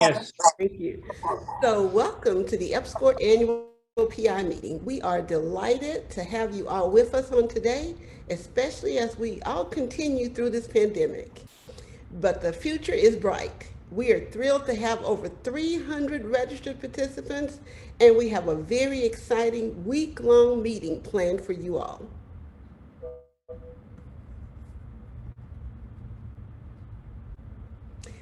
Yes. Thank you. So, welcome to the EPSCoR Annual PI Meeting. We are delighted to have you all with us on today, especially as we all continue through this pandemic. But the future is bright. We are thrilled to have over 300 registered participants, and we have a very exciting week-long meeting planned for you all.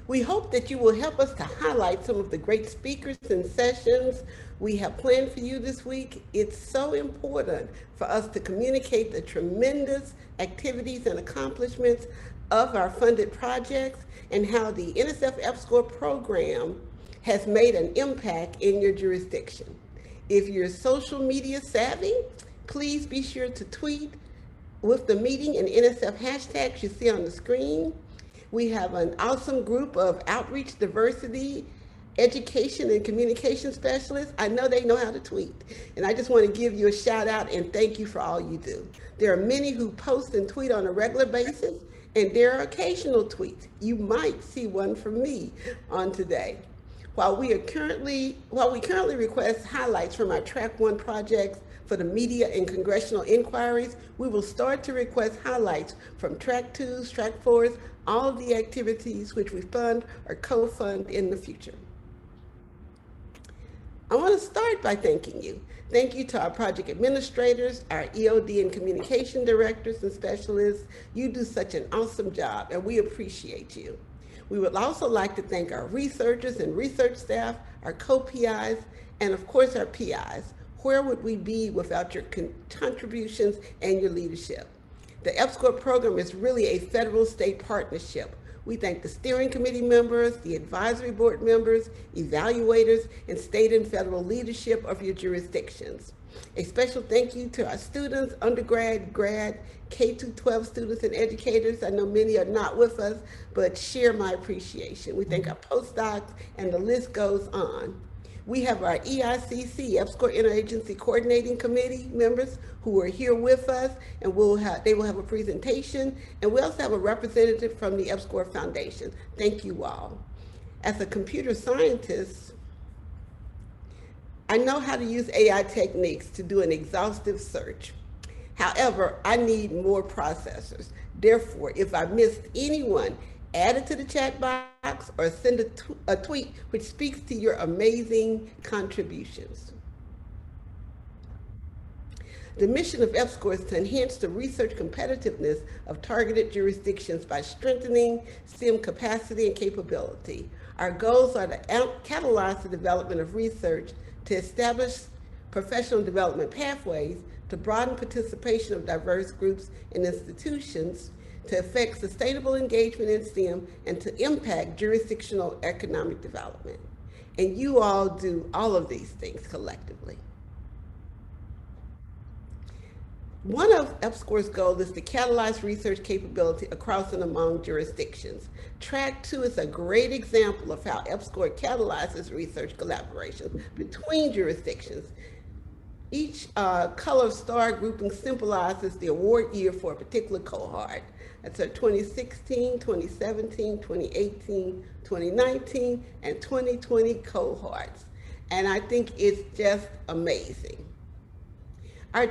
We hope that you will help us to highlight some of the great speakers and sessions we have planned for you this week. It's so important for us to communicate the tremendous activities and accomplishments of our funded projects and how the NSF EPSCoR program has made an impact in your jurisdiction. If you're social media savvy, please be sure to tweet with the meeting and NSF hashtags you see on the screen. We have an awesome group of outreach, diversity, education, and communication specialists. I know they know how to tweet. And I just want to give you a shout out and thank you for all you do. There are many who post and tweet on a regular basis, and there are occasional tweets. You might see one from me on today. While we currently request highlights from our Track 1 projects for the media and congressional inquiries, we will start to request highlights from Track 2s, Track 4s, all of the activities which we fund or co-fund in the future. I want to start by thanking you. Thank you to our project administrators, our EOD and communication directors and specialists. You do such an awesome job, and we appreciate you. We would also like to thank our researchers and research staff, our co-PIs, and of course our PIs. Where would we be without your contributions and your leadership? The EPSCoR program is really a federal-state partnership. We thank the steering committee members, the advisory board members, evaluators, and state and federal leadership of your jurisdictions. A special thank you to our students, undergrad, grad, K-12 students and educators. I know many are not with us, but share my appreciation. We thank our postdocs, and the list goes on. We have our EICC, EPSCoR Interagency Coordinating Committee members who are here with us, and they will have a presentation. And we also have a representative from the EPSCoR Foundation. Thank you all. As a computer scientist, I know how to use AI techniques to do an exhaustive search. However, I need more processors. Therefore, if I missed anyone, add it to the chat box or send a tweet which speaks to your amazing contributions. The mission of EPSCoR is to enhance the research competitiveness of targeted jurisdictions by strengthening STEM capacity and capability. Our goals are to catalyze the development of research, to establish professional development pathways, to broaden participation of diverse groups and institutions, to affect sustainable engagement in STEM, and to impact jurisdictional economic development. And you all do all of these things collectively. One of EPSCoR's goals is to catalyze research capability across and among jurisdictions. Track 2 is a great example of how EPSCoR catalyzes research collaboration between jurisdictions. Each color star grouping symbolizes the award year for a particular cohort. That's our 2016, 2017, 2018, 2019, and 2020 cohorts. And I think it's just amazing. Our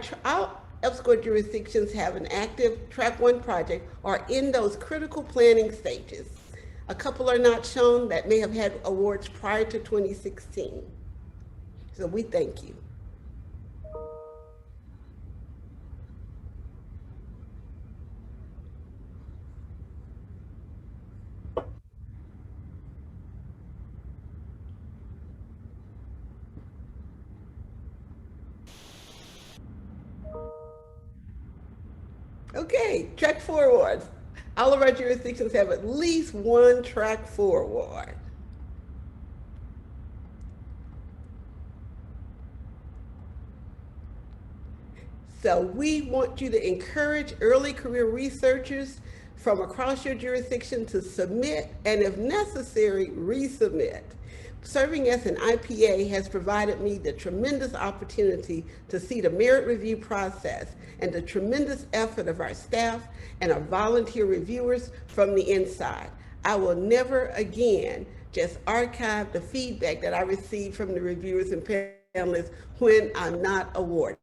EPSCoR jurisdictions have an active Track 1 project or in those critical planning stages. A couple are not shown that may have had awards prior to 2016. So we thank you. Okay, Track 4 awards. All of our jurisdictions have at least one Track 4 award. So we want you to encourage early career researchers from across your jurisdiction to submit and, if necessary, resubmit. Serving as an IPA has provided me the tremendous opportunity to see the merit review process and the tremendous effort of our staff and our volunteer reviewers from the inside. I will never again just archive the feedback that I received from the reviewers and panelists when I'm not awarded.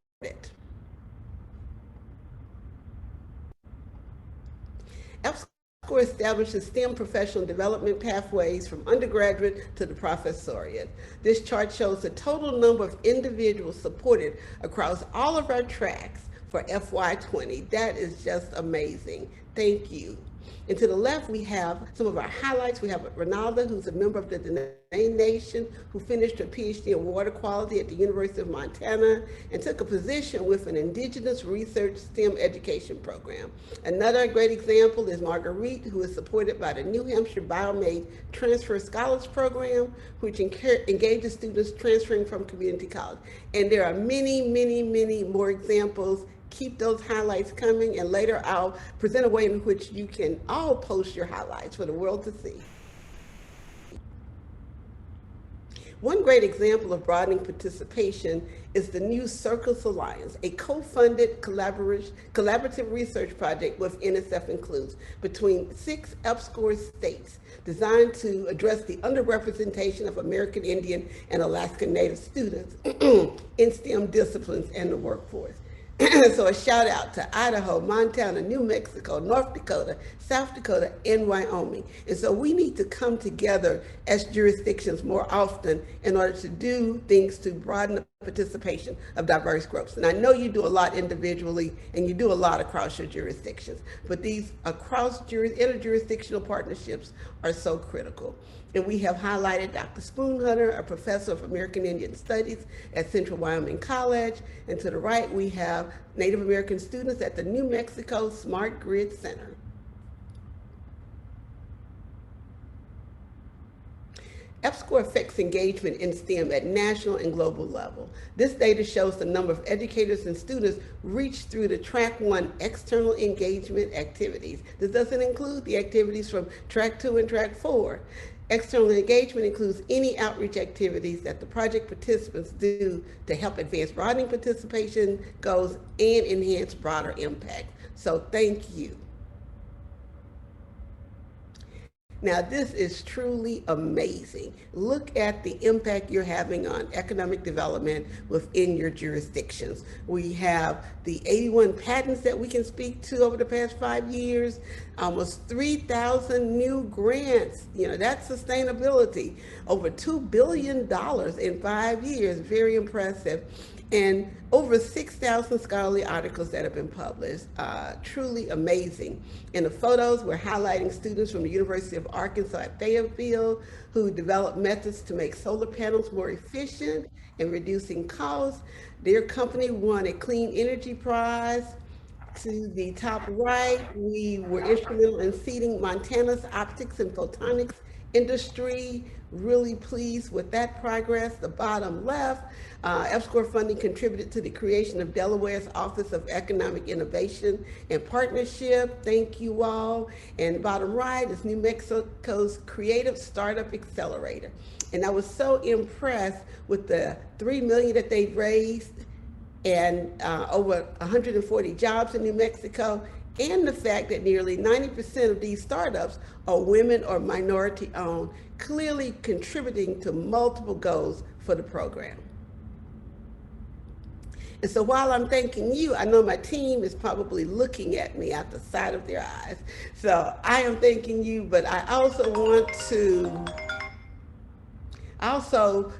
EPSCoR establishes STEM professional development pathways from undergraduate to the professoriate. This chart shows the total number of individuals supported across all of our tracks for FY20. That is just amazing. Thank you. And to the left, we have some of our highlights. We have Ronalda, who's a member of the Dene Nation, who finished her PhD in water quality at the University of Montana and took a position with an Indigenous Research STEM education program. Another great example is Marguerite, who is supported by the New Hampshire BioMaid Transfer Scholars Program, which engages students transferring from community college. And there are many, many, many more examples. Keep those highlights coming, and later I'll present a way in which you can all post your highlights for the world to see. One great example of broadening participation is the new Circles Alliance, a co-funded collaborative research project with NSF Includes between 6 EPSCoR states designed to address the underrepresentation of American Indian and Alaska Native students in STEM disciplines and the workforce. So a shout out to Idaho, Montana, New Mexico, North Dakota, South Dakota, and Wyoming. And so we need to come together as jurisdictions more often in order to do things to broaden the participation of diverse groups. And I know you do a lot individually and you do a lot across your jurisdictions, but these interjurisdictional partnerships are so critical. And we have highlighted Dr. Spoonhunter, a professor of American Indian Studies at Central Wyoming College. And to the right, we have Native American students at the New Mexico Smart Grid Center. EPSCoR affects engagement in STEM at national and global level. This data shows the number of educators and students reached through the Track 1 external engagement activities. This doesn't include the activities from Track 2 and Track 4. External engagement includes any outreach activities that the project participants do to help advance broadening participation goals and enhance broader impact. So thank you. Now, this is truly amazing. Look at the impact you're having on economic development within your jurisdictions. We have the 81 patents that we can speak to over the past 5 years, almost 3,000 new grants. You know, that's sustainability. Over $2 billion in 5 years, very impressive. And over 6,000 scholarly articles that have been published. Truly amazing. In the photos, we're highlighting students from the University of Arkansas at Fayetteville who developed methods to make solar panels more efficient and reducing costs. Their company won a Clean Energy Prize. To the top right, we were instrumental in seeding Montana's optics and photonics industry. Really pleased with that progress. The bottom left, EPSCoR funding contributed to the creation of Delaware's Office of Economic Innovation and Partnership. Thank you all. And bottom right is New Mexico's Creative Startup Accelerator. And I was so impressed with the $3 million that they've raised and over 140 jobs in New Mexico, and the fact that nearly 90% of these startups are women or minority owned, clearly contributing to multiple goals for the program. And so while I'm thanking you, I know my team is probably looking at me out the side of their eyes. So I am thanking you, but I also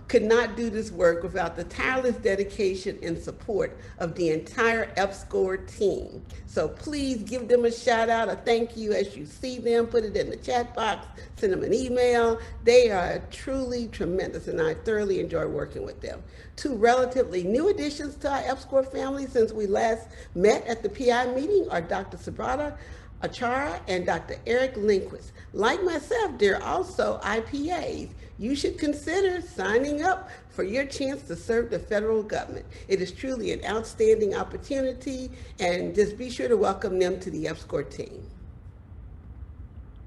could not do this work without the tireless dedication and support of the entire EPSCoR team. So please give them a shout out, a thank you as you see them, put it in the chat box, send them an email. They are truly tremendous and I thoroughly enjoy working with them. Two relatively new additions to our EPSCoR family since we last met at the PI meeting are Dr. Subrata Achara and Dr. Eric Lindquist. Like myself, they're also IPAs. You should consider signing up for your chance to serve the federal government. It is truly an outstanding opportunity, and just be sure to welcome them to the EPSCoR team.